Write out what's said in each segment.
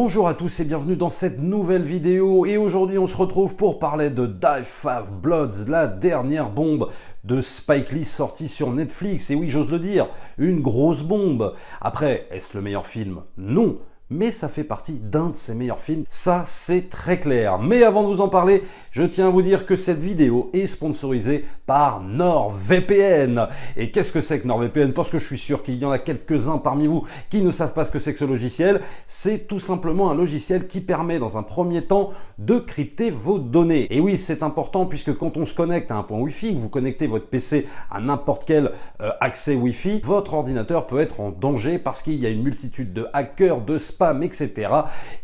Bonjour à tous et bienvenue dans cette nouvelle vidéo et aujourd'hui on se retrouve pour parler de Die Five Bloods, la dernière bombe de Spike Lee sortie sur Netflix. Et oui, j'ose le dire, une grosse bombe. Après, est-ce le meilleur film? Non. Mais ça fait partie d'un de ses meilleurs films, ça c'est très clair. Mais avant de vous en parler, je tiens à vous dire que cette vidéo est sponsorisée par NordVPN. Et qu'est-ce que c'est que NordVPN? Parce que je suis sûr qu'il y en a quelques-uns parmi vous qui ne savent pas ce que c'est que ce logiciel. C'est tout simplement un logiciel qui permet dans un premier temps de crypter vos données. Et oui, c'est important puisque quand on se connecte à un point Wi-Fi, que vous connectez votre PC à n'importe quel accès Wi-Fi, votre ordinateur peut être en danger parce qu'il y a une multitude de hackers, de spam, etc.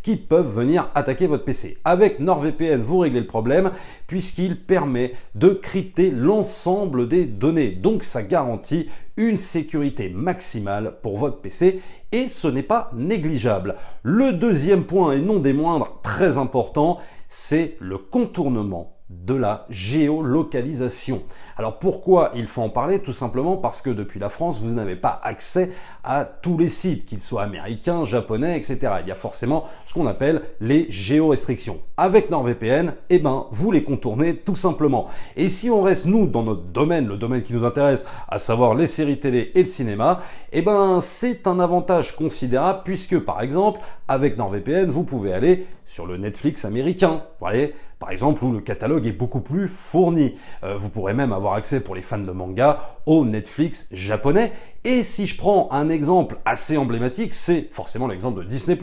qui peuvent venir attaquer votre PC. Avec NordVPN, vous réglez le problème puisqu'il permet de crypter l'ensemble des données. Donc ça garantit une sécurité maximale pour votre PC et ce n'est pas négligeable. Le deuxième point, et non des moindres, très important, c'est le contournement de la géolocalisation. Alors pourquoi il faut en parler? Tout simplement parce que depuis la France, vous n'avez pas accès à tous les sites, qu'ils soient américains, japonais, etc. Il y a forcément ce qu'on appelle les géorestrictions. Avec NordVPN, vous les contournez tout simplement. Et si on reste, nous, dans notre domaine, le domaine qui nous intéresse, à savoir les séries télé et le cinéma, c'est un avantage considérable puisque, par exemple, avec NordVPN, vous pouvez aller sur le Netflix américain, vous voyez, par exemple, où le catalogue est beaucoup plus fourni. Vous pourrez même avoir accès pour les fans de manga au Netflix japonais. Et si je prends un exemple assez emblématique, c'est forcément l'exemple de Disney+,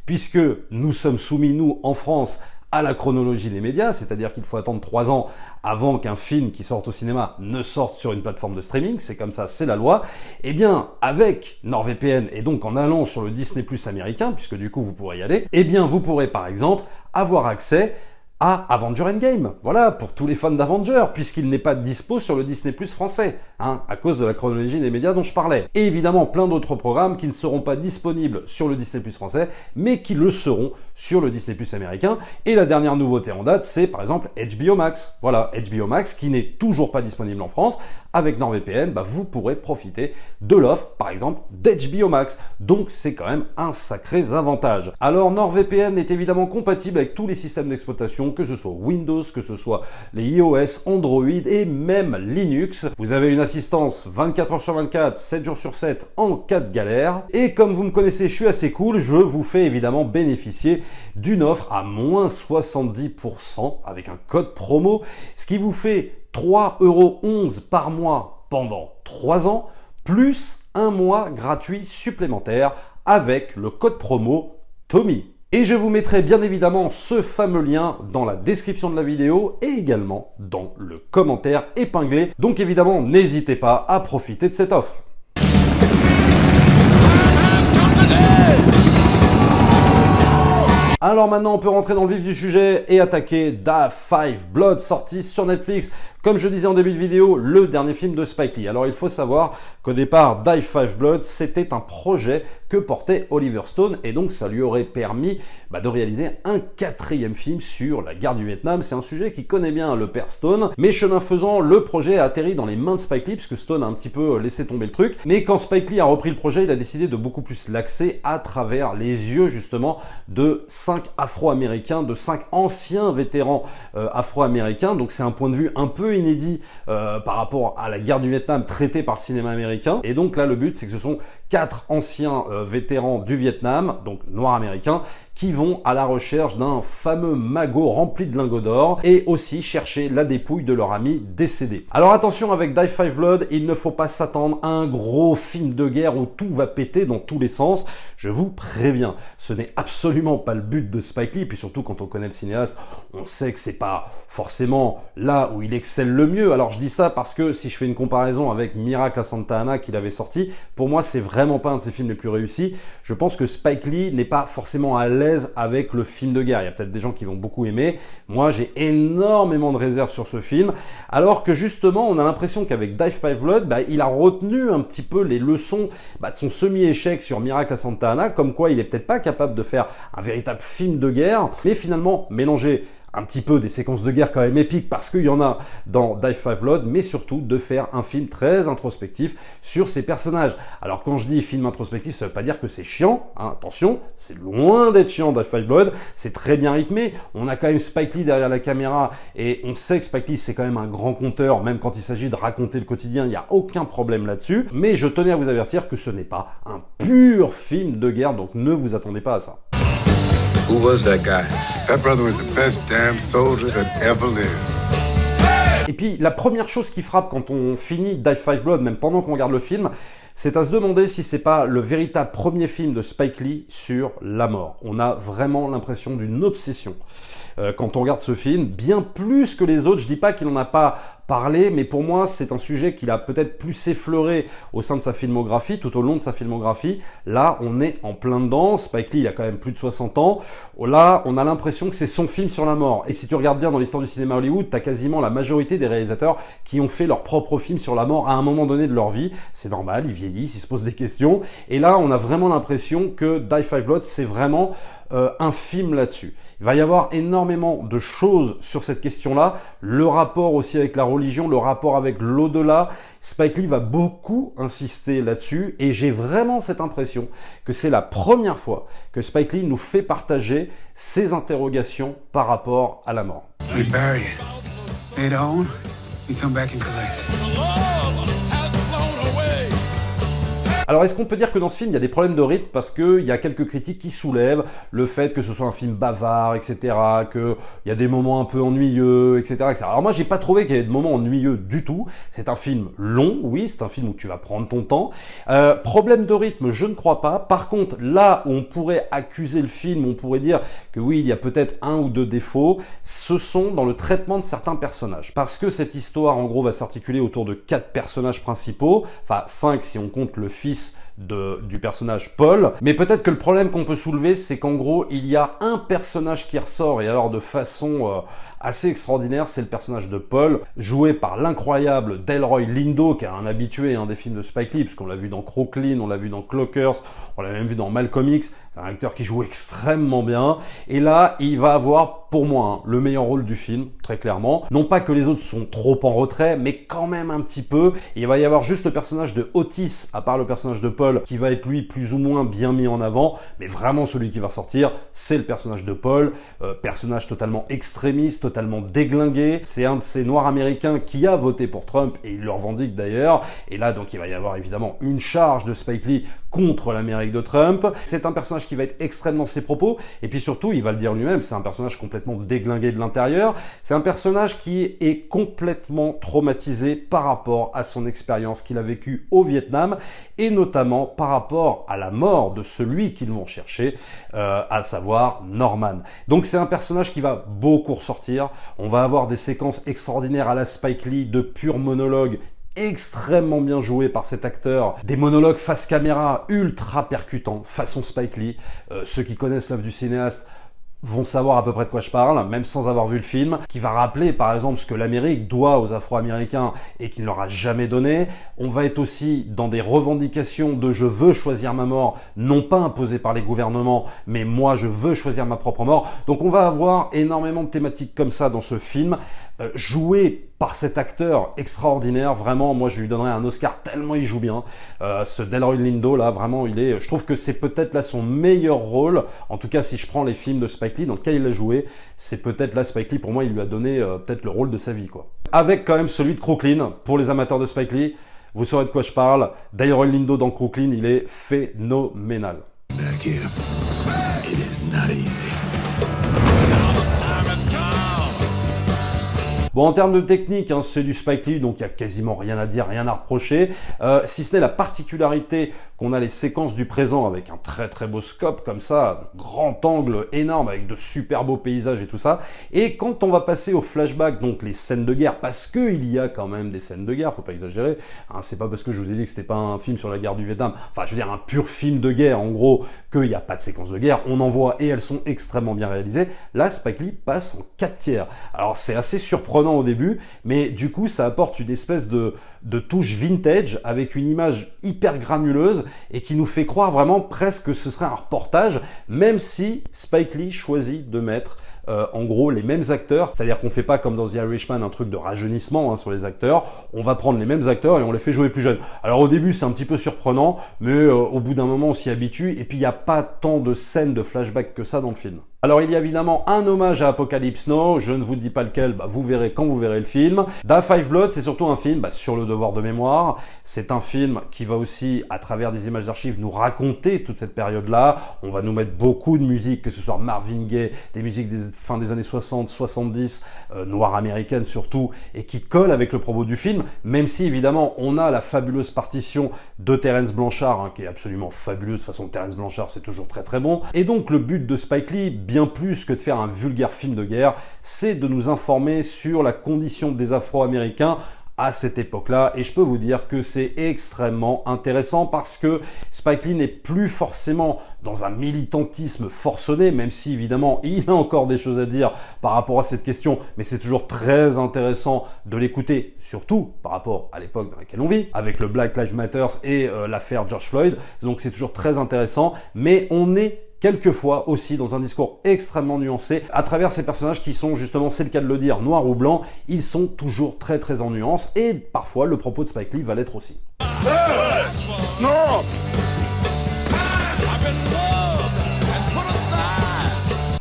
puisque nous sommes soumis, nous, en France, à la chronologie des médias, c'est-à-dire qu'il faut attendre 3 ans avant qu'un film qui sorte au cinéma ne sorte sur une plateforme de streaming, c'est comme ça, c'est la loi. Eh bien, avec NordVPN et donc en allant sur le Disney+ américain, puisque du coup vous pourrez y aller, vous pourrez par exemple avoir accès à Avengers Endgame, voilà, pour tous les fans d'Avengers, puisqu'il n'est pas dispo sur le Disney+ français, à cause de la chronologie des médias dont je parlais. Et évidemment, plein d'autres programmes qui ne seront pas disponibles sur le Disney+ français, mais qui le seront sur le Disney+ américain. Et la dernière nouveauté en date, c'est par exemple HBO Max. Voilà, HBO Max, qui n'est toujours pas disponible en France. Avec NordVPN, vous pourrez profiter de l'offre, par exemple, d'HBO Max. Donc, c'est quand même un sacré avantage. Alors, NordVPN est évidemment compatible avec tous les systèmes d'exploitation, que ce soit Windows, que ce soit les iOS, Android et même Linux. Vous avez une assistance 24 heures sur 24, 7 jours sur 7 en cas de galère. Et comme vous me connaissez, je suis assez cool, je vous fais évidemment bénéficier d'une offre à moins 70% avec un code promo, ce qui vous fait 3,11 € par mois pendant 3 ans, plus un mois gratuit supplémentaire avec le code promo Tommy. Et je vous mettrai bien évidemment ce fameux lien dans la description de la vidéo et également dans le commentaire épinglé. Donc évidemment, n'hésitez pas à profiter de cette offre. Alors maintenant, on peut rentrer dans le vif du sujet et attaquer Die Five Bloods, sorti sur Netflix. Comme je disais en début de vidéo, le dernier film de Spike Lee. Alors il faut savoir qu'au départ, Die Five Bloods, c'était un projet que portait Oliver Stone et donc ça lui aurait permis de réaliser un 4e film sur la guerre du Vietnam. C'est un sujet qui connaît bien le père Stone, mais chemin faisant, le projet a atterri dans les mains de Spike Lee puisque Stone a un petit peu laissé tomber le truc. Mais quand Spike Lee a repris le projet, il a décidé de beaucoup plus l'axer à travers les yeux justement de 5 Afro-Américains, de 5 anciens vétérans afro-américains. Donc c'est un point de vue un peu inédit par rapport à la guerre du Vietnam traitée par le cinéma américain. Et donc là, le but, c'est que ce sont 4 anciens vétérans du Vietnam, donc noirs américains, qui vont à la recherche d'un fameux magot rempli de lingots d'or et aussi chercher la dépouille de leur ami décédé. Alors attention, avec Die Five Blood, il ne faut pas s'attendre à un gros film de guerre où tout va péter dans tous les sens. Je vous préviens, ce n'est absolument pas le but de Spike Lee, puis surtout quand on connaît le cinéaste, on sait que c'est pas forcément là où il excelle le mieux. Alors je dis ça parce que si je fais une comparaison avec Miracle à Santa Ana qu'il avait sorti, pour moi c'est vraiment pas un de ses films les plus réussis. Je pense que Spike Lee n'est pas forcément à l'aise avec le film de guerre. Il y a peut-être des gens qui vont beaucoup aimer. Moi, j'ai énormément de réserves sur ce film. Alors que justement, on a l'impression qu'avec Die Five Blood, il a retenu un petit peu les leçons de son semi-échec sur Miracle à Santa Ana, comme quoi il est peut-être pas capable de faire un véritable film de guerre, mais finalement mélanger un petit peu des séquences de guerre quand même épiques, parce qu'il y en a dans Die Five Blood, mais surtout de faire un film très introspectif sur ces personnages. Alors quand je dis film introspectif, ça veut pas dire que c'est chiant, hein, attention, c'est loin d'être chiant Die Five Blood, c'est très bien rythmé, on a quand même Spike Lee derrière la caméra, et on sait que Spike Lee c'est quand même un grand conteur, même quand il s'agit de raconter le quotidien, il n'y a aucun problème là-dessus, mais je tenais à vous avertir que ce n'est pas un pur film de guerre, donc ne vous attendez pas à ça. Who was that guy? That brother was the best damn soldier that ever lived. Et puis la première chose qui frappe quand on finit Die Five Blood, même pendant qu'on regarde le film, c'est à se demander si c'est pas le véritable premier film de Spike Lee sur la mort. On a vraiment l'impression d'une obsession quand on regarde ce film, bien plus que les autres. Je dis pas qu'il n'en a pas parlé, mais pour moi c'est un sujet qu'il a peut-être plus effleuré au sein de sa filmographie, tout au long de sa filmographie. Là on est en plein dedans, Spike Lee il a quand même plus de 60 ans, là on a l'impression que c'est son film sur la mort. Et si tu regardes bien dans l'histoire du cinéma Hollywood, tu as quasiment la majorité des réalisateurs qui ont fait leur propre film sur la mort à un moment donné de leur vie. C'est normal, ils vieillissent, ils se posent des questions, et là on a vraiment l'impression que Die Five Blood c'est vraiment un film là-dessus. Il va y avoir énormément de choses sur cette question-là, le rapport aussi avec la religion, le rapport avec l'au-delà. Spike Lee va beaucoup insister là-dessus, et j'ai vraiment cette impression que c'est la première fois que Spike Lee nous fait partager ses interrogations par rapport à la mort. We bury it. Later on, we come back and collect. Alors est-ce qu'on peut dire que dans ce film il y a des problèmes de rythme, parce qu'il y a quelques critiques qui soulèvent le fait que ce soit un film bavard, etc., qu'il y a des moments un peu ennuyeux, etc., etc. Alors moi j'ai pas trouvé qu'il y avait de moments ennuyeux du tout, c'est un film long, oui, c'est un film où tu vas prendre ton temps. Problème de rythme, je ne crois pas. Par contre, là où on pourrait accuser le film, on pourrait dire que oui, il y a peut-être un ou deux défauts, ce sont dans le traitement de certains personnages. Parce que cette histoire en gros va s'articuler autour de 4 personnages principaux, enfin 5 si on compte le fils du personnage Paul, mais peut-être que le problème qu'on peut soulever, c'est qu'en gros, il y a un personnage qui ressort, et alors de façon assez extraordinaire, c'est le personnage de Paul, joué par l'incroyable Delroy Lindo, qui est un habitué des films de Spike Lee, puisqu'on l'a vu dans Crooklyn, on l'a vu dans Clockers, on l'a même vu dans Malcolm X, c'est un acteur qui joue extrêmement bien, et là, il va avoir, pour moi, le meilleur rôle du film, très clairement. Non pas que les autres sont trop en retrait, mais quand même un petit peu. Et il va y avoir juste le personnage de Otis, à part le personnage de Paul, qui va être lui plus ou moins bien mis en avant, mais vraiment celui qui va sortir, c'est le personnage de Paul, personnage totalement extrémiste, totalement déglingué. C'est un de ces noirs américains qui a voté pour Trump, et il le revendique d'ailleurs. Et là, donc, il va y avoir évidemment une charge de Spike Lee contre l'Amérique de Trump. C'est un personnage qui va être extrêmement dans ses propos, et puis surtout, il va le dire lui-même, c'est un personnage complètement déglingué de l'intérieur. C'est un personnage qui est complètement traumatisé par rapport à son expérience qu'il a vécue au Vietnam, et notamment par rapport à la mort de celui qu'ils vont chercher, à savoir Norman. Donc c'est un personnage qui va beaucoup ressortir. On va avoir des séquences extraordinaires à la Spike Lee, de purs monologues extrêmement bien joué par cet acteur, des monologues face caméra ultra percutants, façon Spike Lee. Ceux qui connaissent l'œuvre du cinéaste vont savoir à peu près de quoi je parle, même sans avoir vu le film, qui va rappeler par exemple ce que l'Amérique doit aux Afro-Américains et qu'il ne leur a jamais donné. On va être aussi dans des revendications de je veux choisir ma mort, non pas imposées par les gouvernements, mais moi je veux choisir ma propre mort. Donc on va avoir énormément de thématiques comme ça dans ce film, joué par cet acteur extraordinaire. Vraiment, moi je lui donnerais un Oscar tellement il joue bien. Ce Delroy Lindo là, vraiment je trouve que c'est peut-être là son meilleur rôle, en tout cas si je prends les films de Spike Lee dans lesquels il a joué, c'est peut-être là Spike Lee, pour moi il lui a donné peut-être le rôle de sa vie quoi. Avec quand même celui de Crooklyn, pour les amateurs de Spike Lee, vous saurez de quoi je parle. Delroy Lindo dans Crooklyn, il est phénoménal. Back here, it is not easy. Bon, en termes de technique, c'est du Spike Lee, donc il n'y a quasiment rien à dire, rien à reprocher. Si ce n'est la particularité qu'on a les séquences du présent avec un très très beau scope comme ça, grand angle énorme avec de super beaux paysages et tout ça. Et quand on va passer au flashback, donc les scènes de guerre, parce qu'il y a quand même des scènes de guerre, faut pas exagérer, c'est pas parce que je vous ai dit que c'était pas un film sur la guerre du Vietnam, enfin je veux dire un pur film de guerre en gros, qu'il n'y a pas de séquences de guerre, on en voit et elles sont extrêmement bien réalisées. Là, Spike Lee passe en 4/3. Alors c'est assez surprenant au début, mais du coup ça apporte une espèce de touche vintage avec une image hyper granuleuse et qui nous fait croire vraiment presque que ce serait un reportage, même si Spike Lee choisit de mettre en gros les mêmes acteurs, c'est-à-dire qu'on fait pas comme dans The Irishman un truc de rajeunissement sur les acteurs, on va prendre les mêmes acteurs et on les fait jouer plus jeunes. Alors au début c'est un petit peu surprenant, mais au bout d'un moment on s'y habitue, et puis il n'y a pas tant de scènes de flashback que ça dans le film. Alors il y a évidemment un hommage à Apocalypse Now, je ne vous dis pas lequel, vous verrez quand vous verrez le film. Die Five Blood, c'est surtout un film sur le devoir de mémoire. C'est un film qui va aussi, à travers des images d'archives, nous raconter toute cette période-là. On va nous mettre beaucoup de musique, que ce soit Marvin Gaye, des musiques des fin des années 60, 70, noires américaines surtout, et qui collent avec le propos du film, même si évidemment on a la fabuleuse partition de Terence Blanchard, qui est absolument fabuleuse. De toute façon, Terence Blanchard c'est toujours très très bon. Et donc le but de Spike Lee, bien plus que de faire un vulgaire film de guerre, c'est de nous informer sur la condition des Afro-Américains à cette époque-là, et je peux vous dire que c'est extrêmement intéressant parce que Spike Lee n'est plus forcément dans un militantisme forcené, même si évidemment il a encore des choses à dire par rapport à cette question, mais c'est toujours très intéressant de l'écouter, surtout par rapport à l'époque dans laquelle on vit, avec le Black Lives Matter et l'affaire George Floyd, donc c'est toujours très intéressant, mais on est quelquefois aussi dans un discours extrêmement nuancé à travers ces personnages qui sont justement, c'est le cas de le dire, noirs ou blancs, ils sont toujours très très en nuance, et parfois le propos de Spike Lee va l'être aussi. No!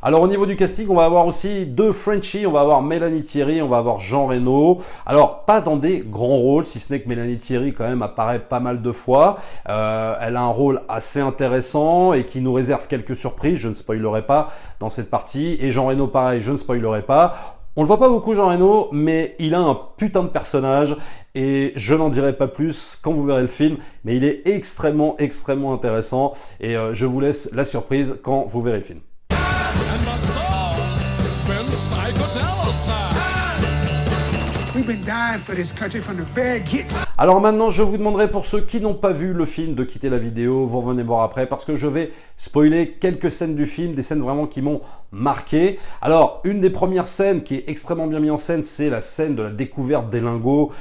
Alors au niveau du casting, on va avoir aussi deux Frenchies, on va avoir Mélanie Thierry, on va avoir Jean Reno. Alors pas dans des grands rôles, si ce n'est que Mélanie Thierry quand même apparaît pas mal de fois. Elle a un rôle assez intéressant et qui nous réserve quelques surprises, je ne spoilerai pas dans cette partie. Et Jean Reno pareil, je ne spoilerai pas. On le voit pas beaucoup Jean Reno, mais il a un putain de personnage et je n'en dirai pas plus quand vous verrez le film, mais il est extrêmement intéressant et je vous laisse la surprise quand vous verrez le film. We've been dying for this country from the very get. Alors maintenant, je vous demanderai pour ceux qui n'ont pas vu le film de quitter la vidéo, vous revenez voir après parce que je vais spoiler quelques scènes du film, des scènes vraiment qui m'ont marqué. Alors, une des premières scènes qui est extrêmement bien mise en scène, c'est la scène de la découverte des lingots,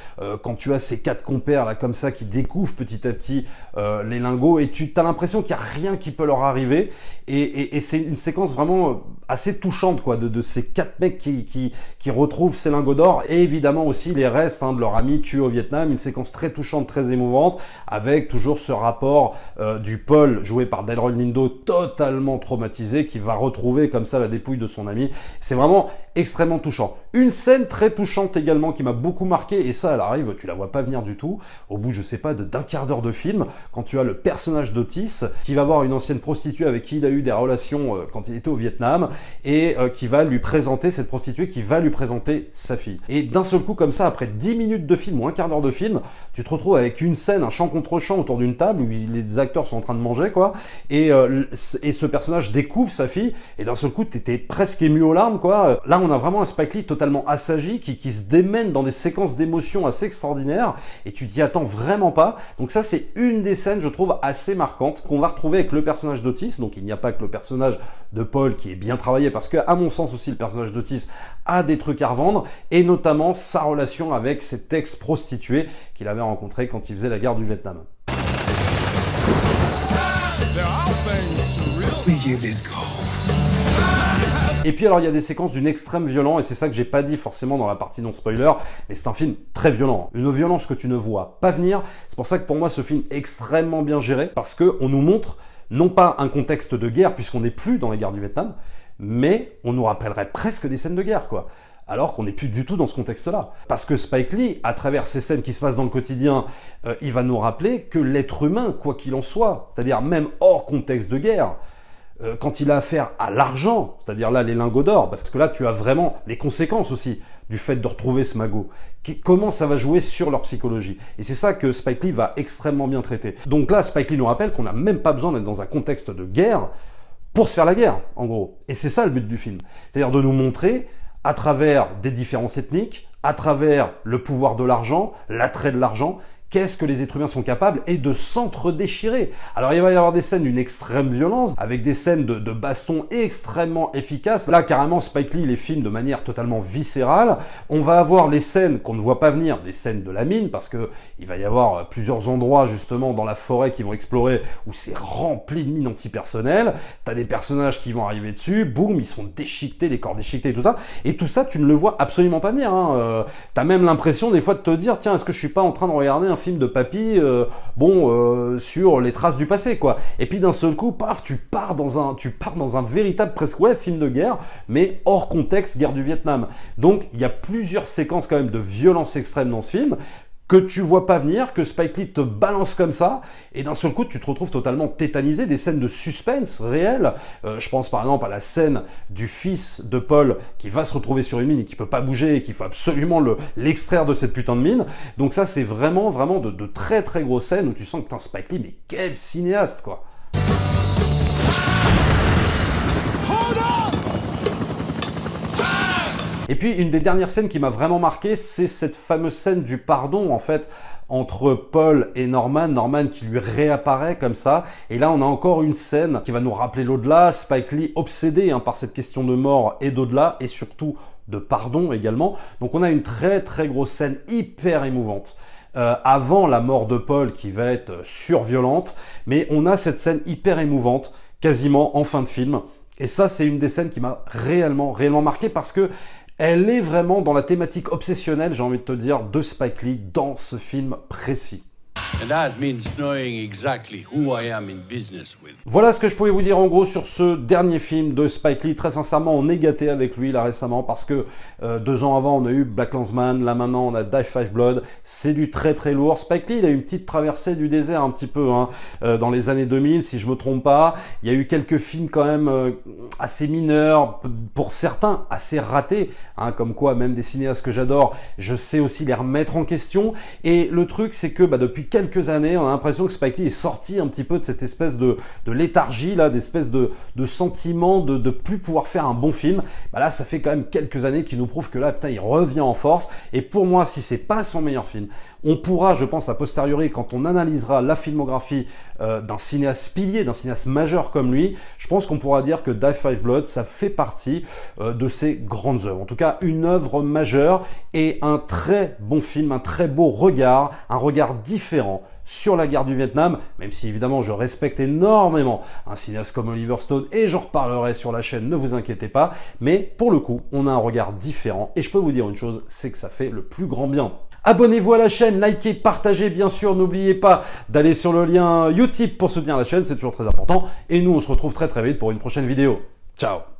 quand tu as ces quatre compères là comme ça qui découvrent petit à petit les lingots et tu as l'impression qu'il n'y a rien qui peut leur arriver et c'est une séquence vraiment assez touchante quoi, de ces quatre mecs qui retrouvent ces lingots d'or et évidemment aussi les restes de leur ami tué au Vietnam, une séquence très touchante, très émouvante avec toujours ce rapport du Paul joué par Delroy Lindo totalement traumatisé qui va retrouver comme ça la dépouille de son ami. C'est vraiment extrêmement touchant. Une scène très touchante également qui m'a beaucoup marqué et ça elle arrive, tu la vois pas venir du tout, au bout je sais pas d'un quart d'heure de film, quand tu as le personnage d'Otis qui va voir une ancienne prostituée avec qui il a eu des relations quand il était au Vietnam et qui va lui présenter, cette prostituée qui va lui présenter sa fille. Et d'un seul coup comme ça, après 10 minutes de film ou un quart d'heure de film, tu te retrouves avec une scène, un chant contre chant autour d'une table où les acteurs sont en train de manger quoi, et ce personnage découvre sa fille et d'un seul coup t'étais presque ému aux larmes quoi. Là on a vraiment un Spike Lee totalement assagi qui se démène dans des séquences d'émotions assez extraordinaires et tu t'y attends vraiment pas. Donc ça c'est une des scènes je trouve assez marquantes qu'on va retrouver avec le personnage d'Otis. Donc il n'y a pas que le personnage de Paul qui est bien travaillé parce que à mon sens aussi le personnage d'Otis a des trucs à revendre et notamment sa relation avec cette ex-prostituée qu'il avait rencontrée quand il faisait la guerre du Vietnam. We give this go. Et puis alors il y a des séquences d'une extrême violence et c'est ça que j'ai pas dit forcément dans la partie non spoiler, mais c'est un film très violent, une violence que tu ne vois pas venir. C'est pour ça que pour moi ce film est extrêmement bien géré parce que on nous montre non pas un contexte de guerre puisqu'on n'est plus dans la guerre du Vietnam, mais on nous rappellerait presque des scènes de guerre quoi. Alors qu'on n'est plus du tout dans ce contexte-là. Parce que Spike Lee, à travers ces scènes qui se passent dans le quotidien, il va nous rappeler que l'être humain, quoi qu'il en soit, c'est-à-dire même hors contexte de guerre, quand il a affaire à l'argent, c'est-à-dire là les lingots d'or, parce que là tu as vraiment les conséquences aussi du fait de retrouver ce magot, comment ça va jouer sur leur psychologie. Et c'est ça que Spike Lee va extrêmement bien traiter. Donc là Spike Lee nous rappelle qu'on n'a même pas besoin d'être dans un contexte de guerre pour se faire la guerre, en gros. Et c'est ça le but du film. C'est-à-dire de nous montrer à travers des différences ethniques, à travers le pouvoir de l'argent, l'attrait de l'argent, qu'est-ce que les êtres humains sont capables et de s'entre-déchirer. Alors il va y avoir des scènes d'une extrême violence, avec des scènes de baston extrêmement efficaces. Là, carrément, Spike Lee les filme de manière totalement viscérale. On va avoir les scènes qu'on ne voit pas venir, des scènes de la mine, parce que il va y avoir plusieurs endroits justement dans la forêt qui vont explorer où c'est rempli de mines antipersonnelles. T'as des personnages qui vont arriver dessus, boum, ils se font déchiqueter, les corps déchiquetés et tout ça. Et tout ça, tu ne le vois absolument pas venir. T'as même l'impression des fois de te dire, tiens, est-ce que je suis pas en train de regarder un film de papy, sur les traces du passé, quoi. Et puis d'un seul coup, paf, tu pars dans un véritable presque film de guerre, mais hors contexte, guerre du Vietnam. Donc il y a plusieurs séquences quand même de violence extrême dans ce film que tu vois pas venir, que Spike Lee te balance comme ça, et d'un seul coup tu te retrouves totalement tétanisé, des scènes de suspense réelles. Je pense par exemple à la scène du fils de Paul qui va se retrouver sur une mine et qui peut pas bouger, et qu'il faut absolument l'extraire de cette putain de mine. Donc ça c'est vraiment de très très grosses scènes où tu sens que t'es un Spike Lee, mais quel cinéaste, quoi. Et puis une des dernières scènes qui m'a vraiment marqué, c'est cette fameuse scène du pardon en fait entre Paul et Norman, Norman qui lui réapparaît comme ça, et là on a encore une scène qui va nous rappeler l'au-delà, Spike Lee obsédé par cette question de mort et d'au-delà, et surtout de pardon également. Donc on a une très très grosse scène hyper émouvante. Avant la mort de Paul qui va être surviolente, mais on a cette scène hyper émouvante quasiment en fin de film, et ça c'est une des scènes qui m'a réellement marqué parce que elle est vraiment dans la thématique obsessionnelle, j'ai envie de te dire, de Spike Lee dans ce film précis. And that means knowing exactly who I am in business with. Voilà ce que je pouvais vous dire en gros sur ce dernier film de Spike Lee. Très sincèrement, on est gâté avec lui là récemment parce que 2 ans avant on a eu BlacKkKlansman, là maintenant on a Die 5 Blood. C'est du très très lourd. Spike Lee il a eu une petite traversée du désert un petit peu dans les années 2000 si je me trompe pas. Il y a eu quelques films quand même assez mineurs, pour certains assez ratés, comme quoi même des cinéastes que j'adore, je sais aussi les remettre en question. Et le truc c'est que depuis quelques années, on a l'impression que Spike Lee est sorti un petit peu de cette espèce de léthargie, là, d'espèce de sentiment de plus pouvoir faire un bon film. Là, ça fait quand même quelques années qu'il nous prouve que là, putain, il revient en force. Et pour moi, si c'est pas son meilleur film, on pourra, je pense, a posteriori, quand on analysera la filmographie d'un cinéaste pilier, d'un cinéaste majeur comme lui, je pense qu'on pourra dire que Die 5 Blood, ça fait partie de ses grandes œuvres. En tout cas, une œuvre majeure et un très bon film, un très beau regard, un regard différent sur la guerre du Vietnam, même si évidemment je respecte énormément un cinéaste comme Oliver Stone et j'en reparlerai sur la chaîne, ne vous inquiétez pas, mais pour le coup, on a un regard différent et je peux vous dire une chose, c'est que ça fait le plus grand bien. Abonnez-vous à la chaîne, likez, partagez bien sûr, n'oubliez pas d'aller sur le lien Utip pour soutenir la chaîne, c'est toujours très important et nous on se retrouve très très vite pour une prochaine vidéo. Ciao.